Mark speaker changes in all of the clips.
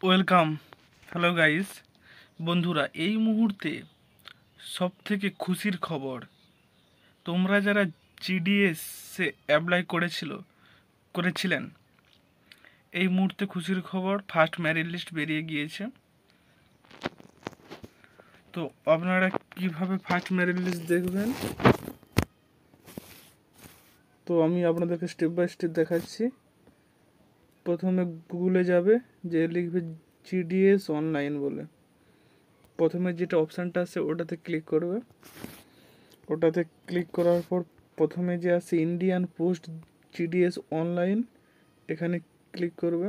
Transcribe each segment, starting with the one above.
Speaker 1: Welcome. Hello guys, বন্ধুরা, এই মুহূর্তে সব থেকে খুশির খবর, তোমরা যারা জিডিএসে অ্যাপ্লাই করেছিলেন, এই মুহূর্তে খুশির খবর, ফার্স্ট মেরিট লিস্ট বেরিয়ে গিয়েছে। তো আপনারা কিভাবে ফার্স্ট মেরিট লিস্ট দেখবেন, তো আমি আপনাদেরকে স্টেপ বাই স্টেপ দেখাচ্ছি। প্রথমে গুগলে যাবে, যে লিখবে জিডিএস অনলাইন বলে, প্রথমে যেটা অপশানটা আছে ওটাতে ক্লিক করবে। ওটাতে ক্লিক করার পর প্রথমে যে আছে ইন্ডিয়ান পোস্ট জিডিএস অনলাইন, এখানে ক্লিক করবে।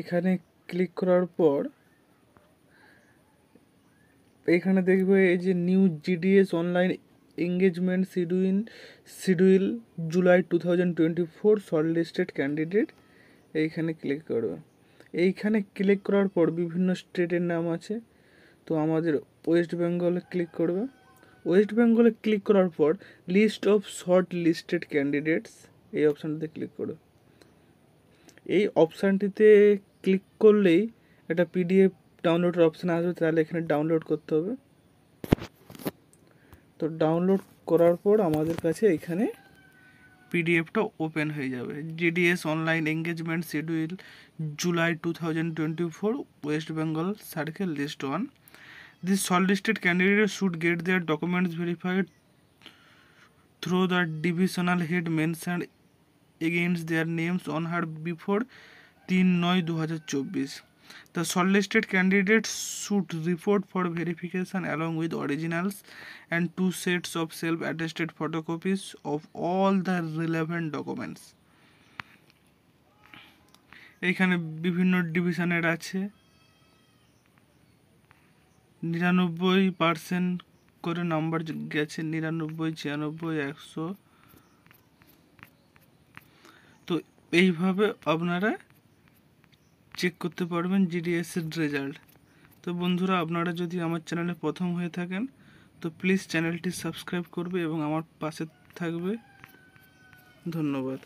Speaker 1: এখানে ক্লিক করার পর এখানে দেখবে এই যে new GDS online engagement schedule July 2024 short listed candidate, এইখানে ক্লিক করবে। এইখানে ক্লিক করার পর বিভিন্ন স্টেটের নাম আছে, তো আমাদের ওয়েস্ট বেঙ্গলে ক্লিক করবে। ওয়েস্ট বেঙ্গলে ক্লিক করার পর list of shortlisted candidates, এই অপশানটিতে ক্লিক করবে। এই অপশানটিতে ক্লিক করলেই একটা পিডিএফ ডাউনলোডের অপশান আসবে, তাহলে এখানে ডাউনলোড করতে হবে। তো ডাউনলোড করার পর আমাদের কাছে এখানে পিডিএফটা ওপেন হয়ে যাবে। GDS online engagement schedule July 2024 west Bengal circle list 1. These shortlisted candidates should get their documents verified through the divisional head mentioned against their names on her before 3/9/2024. The shortlisted candidates should report for verification along with originals and 2 sets of self-attested photocopies of all the relevant documents. এইখানে বিভিন্ন ডিভিশনের আছে, 99% করে number গেছে, 99, 96, 100। তো এইভাবে আপনারা check করতে পারবেন জিডিএসের রেজাল্ট। তো বন্ধুরা, আপনারা যদি আমার চ্যানেলে প্রথম হয়ে থাকেন তো প্লিজ চ্যানেলটি সাবস্ক্রাইব করবে এবং আমার পাশে থাকবে। ধন্যবাদ।